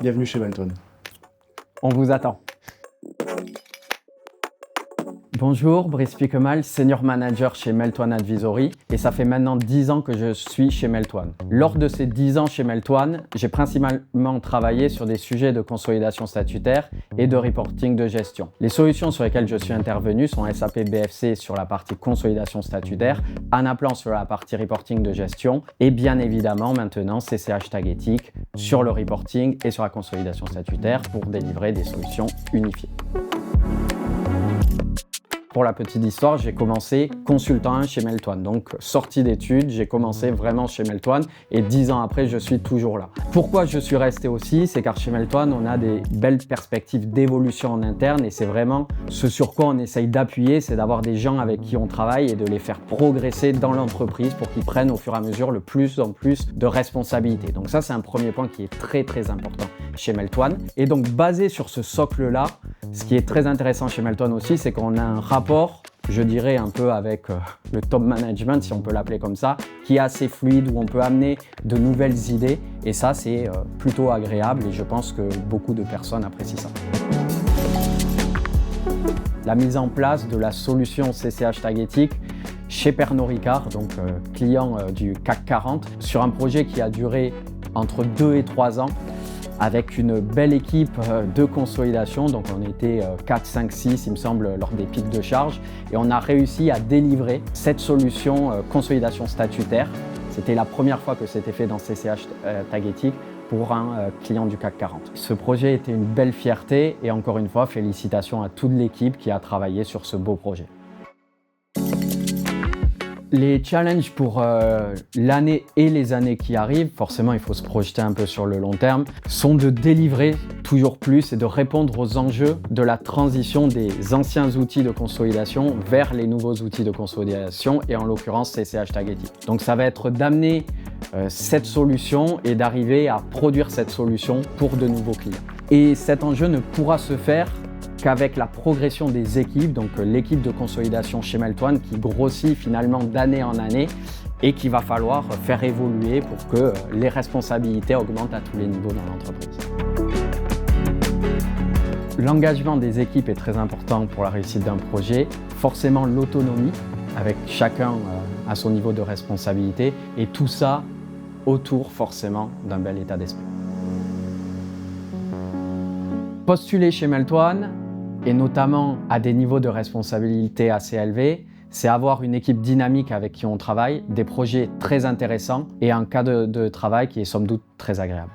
Bienvenue chez Melton. On vous attend. Bonjour, Brice Piquemal, Senior Manager chez Melton Advisory et ça fait maintenant 10 ans que je suis chez Melton. Lors de ces 10 ans chez Melton, j'ai principalement travaillé sur des sujets de consolidation statutaire et de reporting de gestion. Les solutions sur lesquelles je suis intervenu sont SAP BFC sur la partie consolidation statutaire, Anaplan sur la partie reporting de gestion et bien évidemment maintenant CCH Tagetik sur le reporting et sur la consolidation statutaire pour délivrer des solutions unifiées. Pour la petite histoire, j'ai commencé consultant chez Melton. Donc, sortie d'études, j'ai commencé vraiment chez Melton et 10 ans après, je suis toujours là. Pourquoi je suis resté aussi? C'est car chez Melton, on a des belles perspectives d'évolution en interne et c'est vraiment ce sur quoi on essaye d'appuyer, c'est d'avoir des gens avec qui on travaille et de les faire progresser dans l'entreprise pour qu'ils prennent au fur et à mesure le plus en plus de responsabilités. Donc ça, c'est un premier point qui est très important chez Melton. Et donc, basé sur ce socle-là, ce qui est très intéressant chez Melton aussi, c'est qu'on a un rapport, je dirais un peu avec le top management, si on peut l'appeler comme ça, qui est assez fluide, où on peut amener de nouvelles idées. Et ça, c'est plutôt agréable et je pense que beaucoup de personnes apprécient ça. La mise en place de la solution CCH Tagetik chez Pernod Ricard, donc client du CAC 40, sur un projet qui a duré entre 2 et 3 ans, avec une belle équipe de consolidation. Donc on était 4, 5, 6 il me semble lors des pics de charge et on a réussi à délivrer cette solution consolidation statutaire. C'était la première fois que c'était fait dans CCH Tagetik pour un client du CAC 40. Ce projet était une belle fierté et encore une fois félicitations à toute l'équipe qui a travaillé sur ce beau projet. Les challenges pour l'année et les années qui arrivent, forcément il faut se projeter un peu sur le long terme, sont de délivrer toujours plus et de répondre aux enjeux de la transition des anciens outils de consolidation vers les nouveaux outils de consolidation et en l'occurrence CCH Tagetik. Donc ça va être d'amener cette solution et d'arriver à produire cette solution pour de nouveaux clients. Et cet enjeu ne pourra se faire qu'avec la progression des équipes, donc l'équipe de consolidation chez Melton qui grossit finalement d'année en année et qu'il va falloir faire évoluer pour que les responsabilités augmentent à tous les niveaux dans l'entreprise. L'engagement des équipes est très important pour la réussite d'un projet, forcément l'autonomie avec chacun à son niveau de responsabilité et tout ça autour forcément d'un bel état d'esprit. Postuler chez Melton, et notamment à des niveaux de responsabilité assez élevés, c'est avoir une équipe dynamique avec qui on travaille, des projets très intéressants et un cadre de travail qui est somme toute très agréable.